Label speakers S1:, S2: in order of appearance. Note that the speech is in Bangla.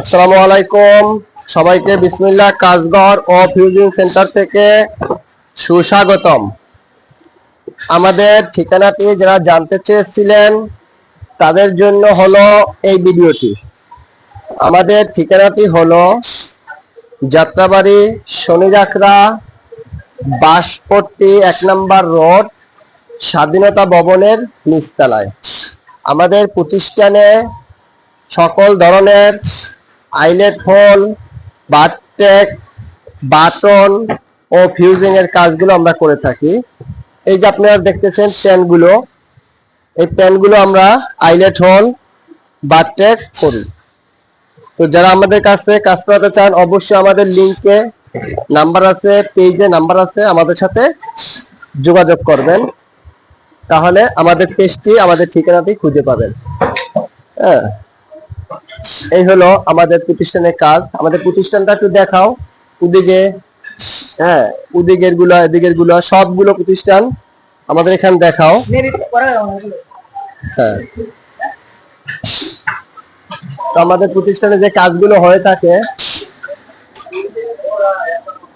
S1: আসসালামু আলাইকুম সবাইকে বিসমিল্লাহ কাজঘর ও ফিউজিং সেন্টার থেকে সুস্বাগতম। আমাদের ঠিকানাটি যারা জানতে চেয়েছিলেন তাদের জন্য হলো এই ভিডিওটি। আমাদের ঠিকানাটি হলো যাত্রাবাড়ি শনিজাখরা বাঁশপট্টি 1 নম্বর রোড, স্বাধীনতা ভবনের নিচতলায়। আমাদের প্রতিষ্ঠানে সকল ধরনের eyelet whole, বারটেক, button oh fusing এর কাজগুলো আমরা করে থাকি। এই যে আপনারা দেখতেছেন প্যানগুলো, এই প্যানগুলো আমরা আইলেট হোল, বারটেক করি। তো যারা আমাদের কাছে কাজ করাতে চান অবশ্যই আমাদের লিংকে নাম্বার আছে, পেজে নাম্বার আছে, আমাদের সাথে যোগাযোগ করবেন, তাহলে আমাদের পেজটি, আমাদের ঠিকানাটি খুঁজে পাবেন। হ্যাঁ, এই হলো আমাদের প্রতিষ্ঠানের কাজ। আমাদের প্রতিষ্ঠানটা একটু দেখাও, ওদিকে। হ্যাঁ, ওদিকের গুলো, এদিকের গুলো, সবগুলো প্রতিষ্ঠান আমাদের এখানে দেখাও। হ্যাঁ, তো আমাদের প্রতিষ্ঠানে যে কাজগুলো হয়ে থাকে